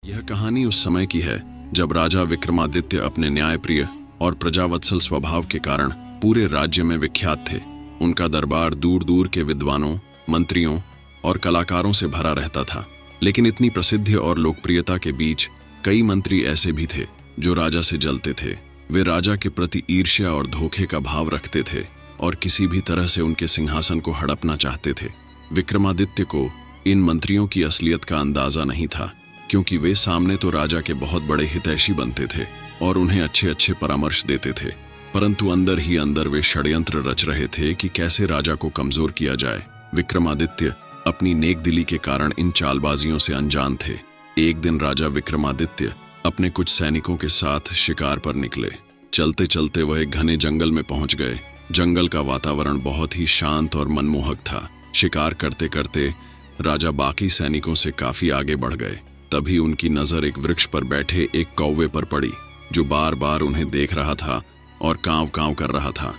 यह कहानी उस समय की है जब राजा विक्रमादित्य अपने न्यायप्रिय और प्रजावत्सल स्वभाव के कारण पूरे राज्य में विख्यात थे। उनका दरबार दूर दूर के विद्वानों, मंत्रियों और कलाकारों से भरा रहता था। लेकिन इतनी प्रसिद्धि और लोकप्रियता के बीच कई मंत्री ऐसे भी थे जो राजा से जलते थे। वे राजा के प्रति ईर्ष्या और धोखे का भाव रखते थे और किसी भी तरह से उनके सिंहासन को हड़पना चाहते थे। विक्रमादित्य को इन मंत्रियों की असलियत का अंदाजा नहीं था, क्योंकि वे सामने तो राजा के बहुत बड़े हितैषी बनते थे और उन्हें अच्छे अच्छे परामर्श देते थे, परंतु अंदर ही अंदर वे षड्यंत्र रच रहे थे कि कैसे राजा को कमजोर किया जाए। विक्रमादित्य अपनी नेकदिली के कारण इन चालबाजियों से अनजान थे। एक दिन राजा विक्रमादित्य अपने कुछ सैनिकों के साथ शिकार पर निकले। चलते चलते वह एक घने जंगल में पहुंच गए। जंगल का वातावरण बहुत ही शांत और मनमोहक था। शिकार करते करते राजा बाकी सैनिकों से काफी आगे बढ़ गए। तभी उनकी नजर एक वृक्ष पर बैठे एक कौवे पर पड़ी, जो बार बार उन्हें देख रहा था और कांव कांव कर रहा था।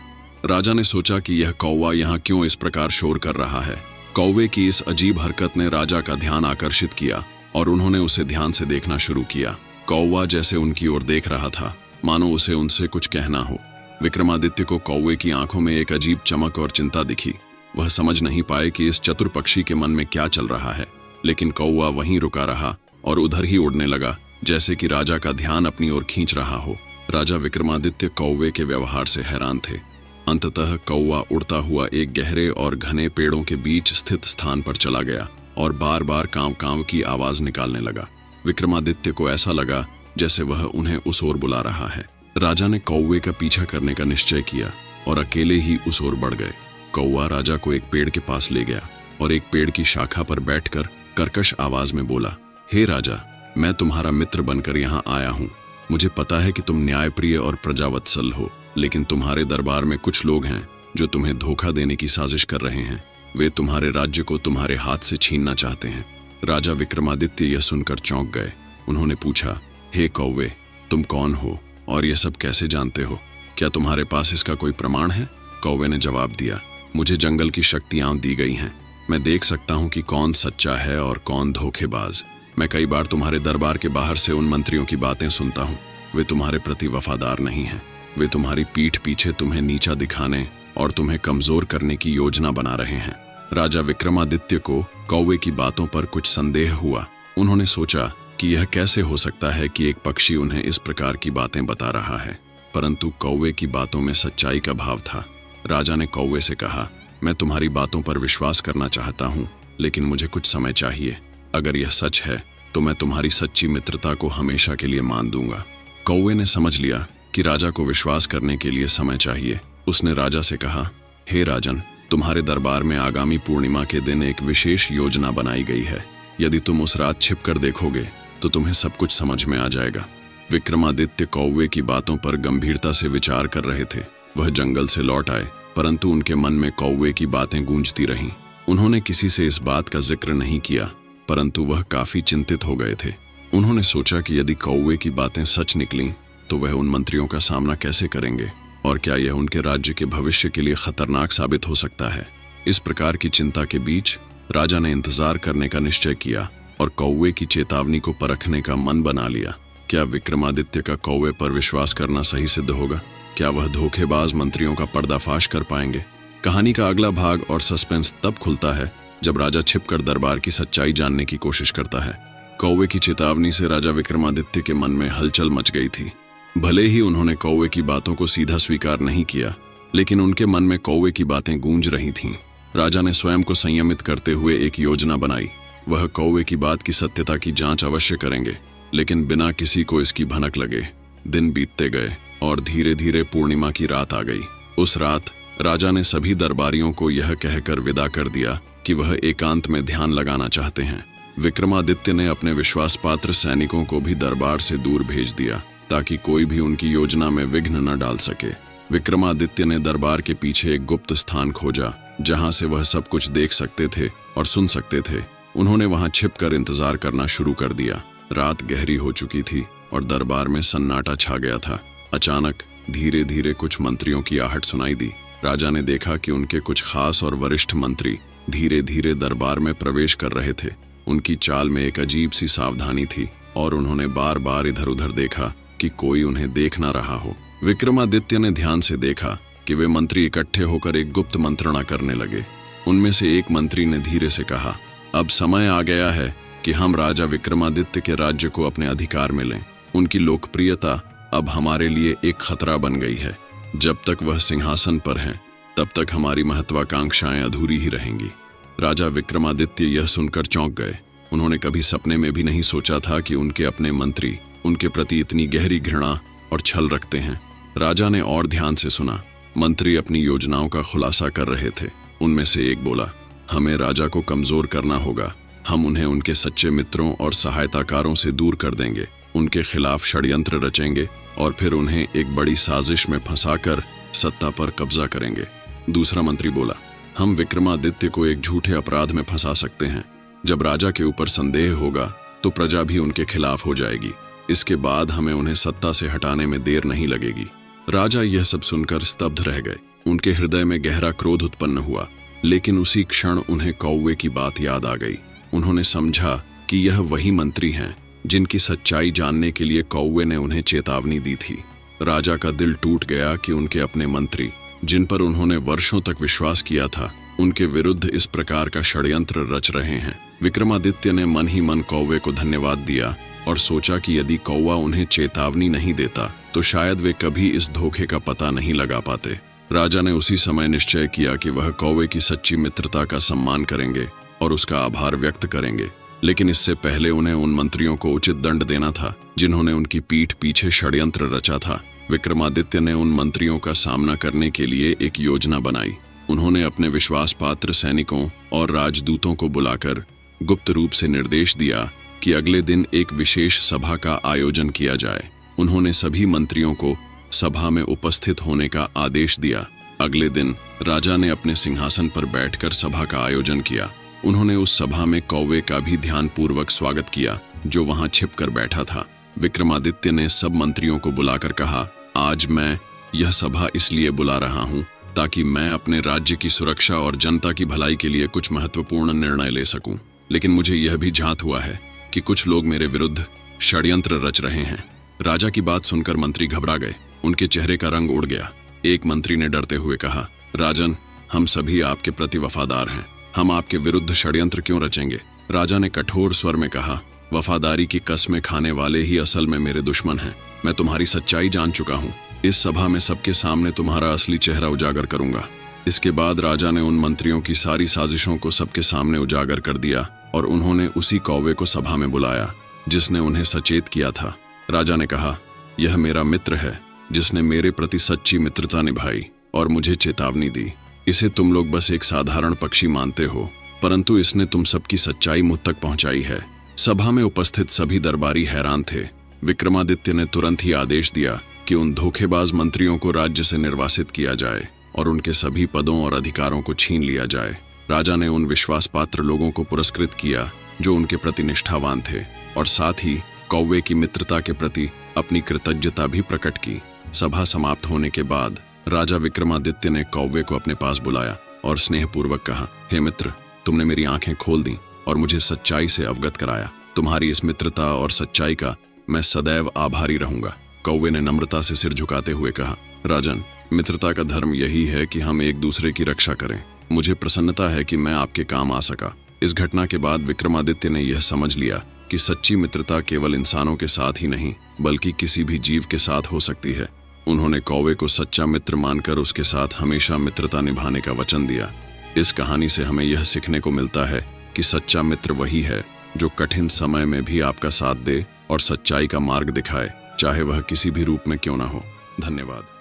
राजा ने सोचा कि यह कौवा यहाँ क्यों इस प्रकार शोर कर रहा है। कौवे की इस अजीब हरकत ने राजा का ध्यान आकर्षित किया और उन्होंने उसे ध्यान से देखना शुरू किया। कौवा जैसे उनकी ओर देख रहा था, मानो उसे उनसे कुछ कहना हो। विक्रमादित्य को कौवे की आंखों में एक अजीब चमक और चिंता दिखी। वह समझ नहीं पाए कि इस चतुर पक्षी के मन में क्या चल रहा है, लेकिन कौवा वहीं रुका रहा और उधर ही उड़ने लगा, जैसे कि राजा का ध्यान अपनी ओर खींच रहा हो। राजा विक्रमादित्य कौवे के व्यवहार से हैरान थे। अंततः कौवा उड़ता हुआ एक गहरे और घने पेड़ों के बीच स्थित स्थान पर चला गया और बार बार कांव कांव की आवाज निकालने लगा। विक्रमादित्य को ऐसा लगा जैसे वह उन्हें उस ओर बुला रहा है। राजा ने कौवे का पीछा करने का निश्चय किया और अकेले ही उस ओर बढ़ गए। कौवा राजा को एक पेड़ के पास ले गया और एक पेड़ की शाखा पर बैठकर कर्कश आवाज में बोला, हे राजा, मैं तुम्हारा मित्र बनकर यहाँ आया हूँ। मुझे पता है कि तुम न्यायप्रिय और प्रजावत्सल हो, लेकिन तुम्हारे दरबार में कुछ लोग हैं जो तुम्हें धोखा देने की साजिश कर रहे हैं। वे तुम्हारे राज्य को तुम्हारे हाथ से छीनना चाहते हैं। राजा विक्रमादित्य यह सुनकर चौंक गए। उन्होंने पूछा, हे कौवे, तुम कौन हो और यह सब कैसे जानते हो? क्या तुम्हारे पास इसका कोई प्रमाण है? कौवे ने जवाब दिया, मुझे जंगल की शक्तियां दी गई हैं। मैं देख सकता हूं कि कौन सच्चा है और कौन धोखेबाज। मैं कई बार तुम्हारे दरबार के बाहर से उन मंत्रियों की बातें सुनता हूं। वे तुम्हारे प्रति वफादार नहीं हैं। वे तुम्हारी पीठ पीछे तुम्हें नीचा दिखाने और तुम्हें कमजोर करने की योजना बना रहे हैं। राजा विक्रमादित्य को कौवे की बातों पर कुछ संदेह हुआ। उन्होंने सोचा कि यह कैसे हो सकता है कि एक पक्षी उन्हें इस प्रकार की बातें बता रहा है, परंतु कौवे की बातों में सच्चाई का भाव था। राजा ने कौवे से कहा, मैं तुम्हारी बातों पर विश्वास करना चाहता हूँ, लेकिन मुझे कुछ समय चाहिए। अगर यह सच है तो मैं तुम्हारी सच्ची मित्रता को हमेशा के लिए मान दूंगा। कौवे ने समझ लिया कि राजा को विश्वास करने के लिए समय चाहिए। उसने राजा से कहा, हे राजन, तुम्हारे दरबार में आगामी पूर्णिमा के दिन एक विशेष योजना बनाई गई है। यदि तुम उस रात छिपकर देखोगे तो तुम्हें सब कुछ समझ में आ जाएगा। विक्रमादित्य कौवे की बातों पर गंभीरता से विचार कर रहे थे। वह जंगल से लौट आए, परंतु उनके मन में कौवे की बातें गूंजती रहीं। उन्होंने किसी से इस बात का जिक्र नहीं किया, परंतु वह काफी चिंतित हो गए थे। उन्होंने सोचा कि यदि कौवे की बातें सच निकलीं तो वह उन मंत्रियों का सामना कैसे करेंगे और क्या यह उनके राज्य के भविष्य के लिए खतरनाक साबित हो सकता है। इस प्रकार की चिंता के बीच राजा ने इंतजार करने का निश्चय किया और कौवे की चेतावनी को परखने का मन बना लिया। क्या विक्रमादित्य का कौवे पर विश्वास करना सही सिद्ध होगा? क्या वह धोखेबाज मंत्रियों का पर्दाफाश कर पाएंगे? कहानी का अगला भाग और सस्पेंस तब खुलता है जब राजा छिपकर दरबार की सच्चाई जानने की कोशिश करता है। कौवे की चेतावनी से राजा विक्रमादित्य के मन में हलचल मच गई थी। भले ही उन्होंने कौवे की बातों को सीधा स्वीकार नहीं किया, लेकिन उनके मन में कौवे की बातें गूंज रही थीं। राजा ने स्वयं को संयमित करते हुए एक योजना बनाई। वह कौवे की बात की सत्यता की जांच अवश्य करेंगे, लेकिन बिना किसी को इसकी भनक लगे। दिन बीतते गए और धीरे धीरे पूर्णिमा की रात आ गई। उस रात राजा ने सभी दरबारियों को यह कहकर विदा कर दिया कि वह एकांत में ध्यान लगाना चाहते हैं। विक्रमादित्य ने अपने विश्वास पात्र सैनिकों को भी दरबार से दूर भेज दिया, ताकि कोई भी उनकी योजना में विघ्न न डाल सके। विक्रमादित्य ने दरबार के पीछे एक गुप्त स्थान खोजा, जहां से वह सब कुछ देख सकते थे और सुन सकते थे। उन्होंने वहां छिपकर इंतजार करना शुरू कर दिया। रात गहरी हो चुकी थी और दरबार में सन्नाटा छा गया था। अचानक धीरे धीरे कुछ मंत्रियों की आहट सुनाई दी। राजा ने देखा कि उनके कुछ खास और वरिष्ठ मंत्री धीरे धीरे दरबार में प्रवेश कर रहे थे। उनकी चाल में एक अजीब सी सावधानी थी। और उन्होंने बार बार इधर उधर देखा कि कोई उन्हें देख ना रहा हो। विक्रमादित्य ने ध्यान से देखा कि वे मंत्री इकट्ठे होकर एक गुप्त मंत्रणा करने लगे। उनमें से एक मंत्री ने धीरे से कहा, अब समय आ गया है कि हम राजा विक्रमादित्य के राज्य को अपने अधिकार में लें। उनकी लोकप्रियता अब हमारे लिए एक खतरा बन गई है। जब तक वह सिंहासन पर हैं, तब तक हमारी महत्वाकांक्षाएं अधूरी ही रहेंगी। राजा विक्रमादित्य यह सुनकर चौंक गए। उन्होंने कभी सपने में भी नहीं सोचा था कि उनके अपने मंत्री उनके प्रति इतनी गहरी घृणा और छल रखते हैं। राजा ने और ध्यान से सुना। मंत्री अपनी योजनाओं का खुलासा कर रहे थे। उनमें से एक बोला, हमें राजा को कमजोर करना होगा। हम उन्हें उनके सच्चे मित्रों और सहायताकारों से दूर कर देंगे, उनके खिलाफ षड्यंत्र रचेंगे और फिर उन्हें एक बड़ी साजिश में फंसाकर सत्ता पर कब्जा करेंगे। दूसरा मंत्री बोला, हम विक्रमादित्य को एक झूठे अपराध में फंसा सकते हैं। जब राजा के ऊपर संदेह होगा तो प्रजा भी उनके खिलाफ हो जाएगी। इसके बाद हमें उन्हें सत्ता से हटाने में देर नहीं लगेगी। राजा यह सब सुनकर स्तब्ध रह गए। उनके हृदय में गहरा क्रोध उत्पन्न हुआ, लेकिन उसी क्षण उन्हें कौवे की बात याद आ गई। उन्होंने समझा कि यह वही मंत्री हैं जिनकी सच्चाई जानने के लिए कौवे ने उन्हें चेतावनी दी थी। राजा का दिल टूट गया कि उनके अपने मंत्री, जिन पर उन्होंने वर्षों तक विश्वास किया था, उनके विरुद्ध इस प्रकार का षड्यंत्र रच रहे हैं। विक्रमादित्य ने मन ही मन कौवे को धन्यवाद दिया और सोचा कि यदि कौवा उन्हें चेतावनी नहीं देता तो शायद वे कभी इस धोखे का पता नहीं लगा पाते। राजा ने उसी समय निश्चय किया कि वह कौवे की सच्ची मित्रता का सम्मान करेंगे और उसका आभार व्यक्त करेंगे, लेकिन इससे पहले उन्हें उन मंत्रियों को उचित दंड देना था जिन्होंने उनकी पीठ पीछे षड्यंत्र रचा था। विक्रमादित्य ने उन मंत्रियों का सामना करने के लिए एक योजना बनाई। उन्होंने अपने विश्वास पात्र सैनिकों और राजदूतों को बुलाकर गुप्त रूप से निर्देश दिया कि अगले दिन एक विशेष सभा का आयोजन किया जाए। उन्होंने सभी मंत्रियों को सभा में उपस्थित होने का आदेश दिया। अगले दिन राजा ने अपने सिंहासन पर बैठकर सभा का आयोजन किया। उन्होंने उस सभा में कौवे का भी ध्यानपूर्वक स्वागत किया, जो वहां छिपकर बैठा था। विक्रमादित्य ने सब मंत्रियों को बुलाकर कहा, आज मैं यह सभा इसलिए बुला रहा हूं ताकि मैं अपने राज्य की सुरक्षा और जनता की भलाई के लिए कुछ महत्वपूर्ण निर्णय ले सकूं। लेकिन मुझे यह भी ज्ञात हुआ है कि कुछ लोग मेरे विरुद्ध षड्यंत्र रच रहे हैं। राजा की बात सुनकर मंत्री घबरा गए। उनके चेहरे का रंग उड़ गया। एक मंत्री ने डरते हुए कहा, राजन, हम सभी आपके प्रति वफादार हैं। हम आपके विरुद्ध षड्यंत्र क्यों रचेंगे? राजा ने कठोर स्वर में कहा, वफादारी की कसमें खाने वाले ही असल में मेरे दुश्मन हैं। मैं तुम्हारी सच्चाई जान चुका हूँ। इस सभा में सबके सामने तुम्हारा असली चेहरा उजागर करूंगा। इसके बाद राजा ने उन मंत्रियों की सारी साजिशों को सबके सामने उजागर कर दिया और उन्होंने उसी कौवे को सभा में बुलाया जिसने उन्हें सचेत किया था। राजा ने कहा, यह मेरा मित्र है जिसने मेरे प्रति सच्ची मित्रता निभाई और मुझे चेतावनी दी। इसे तुम लोग बस एक साधारण पक्षी मानते हो, परंतु इसने तुम सबकी सच्चाई मुझ तक पहुंचाई है। सभा में उपस्थित सभी दरबारी हैरान थे। विक्रमादित्य ने तुरंत ही आदेश दिया कि उन धोखेबाज मंत्रियों को राज्य से निर्वासित किया जाए और उनके सभी पदों और अधिकारों को छीन लिया जाए। राजा ने उन विश्वास पात्र लोगों को पुरस्कृत किया जो उनके प्रति निष्ठावान थे और साथ ही कौवे की मित्रता के प्रति अपनी कृतज्ञता भी प्रकट की। सभा समाप्त होने के बाद राजा विक्रमादित्य ने कौवे को अपने पास बुलाया और स्नेहपूर्वक कहा, हे मित्र, तुमने मेरी आंखें खोल दी और मुझे सच्चाई से अवगत कराया। तुम्हारी इस मित्रता और सच्चाई का मैं सदैव आभारी रहूंगा। कौवे ने नम्रता से सिर झुकाते हुए कहा, राजन, मित्रता का धर्म यही है कि हम एक दूसरे की रक्षा करें। मुझे प्रसन्नता है कि मैं आपके काम आ सका। इस घटना के बाद विक्रमादित्य ने यह समझ लिया कि सच्ची मित्रता केवल इंसानों के साथ ही नहीं बल्कि किसी भी जीव के साथ हो सकती है। उन्होंने कौवे को सच्चा मित्र मानकर उसके साथ हमेशा मित्रता निभाने का वचन दिया। इस कहानी से हमें यह सीखने को मिलता है कि सच्चा मित्र वही है जो कठिन समय में भी आपका साथ दे और सच्चाई का मार्ग दिखाए, चाहे वह किसी भी रूप में क्यों ना हो। धन्यवाद।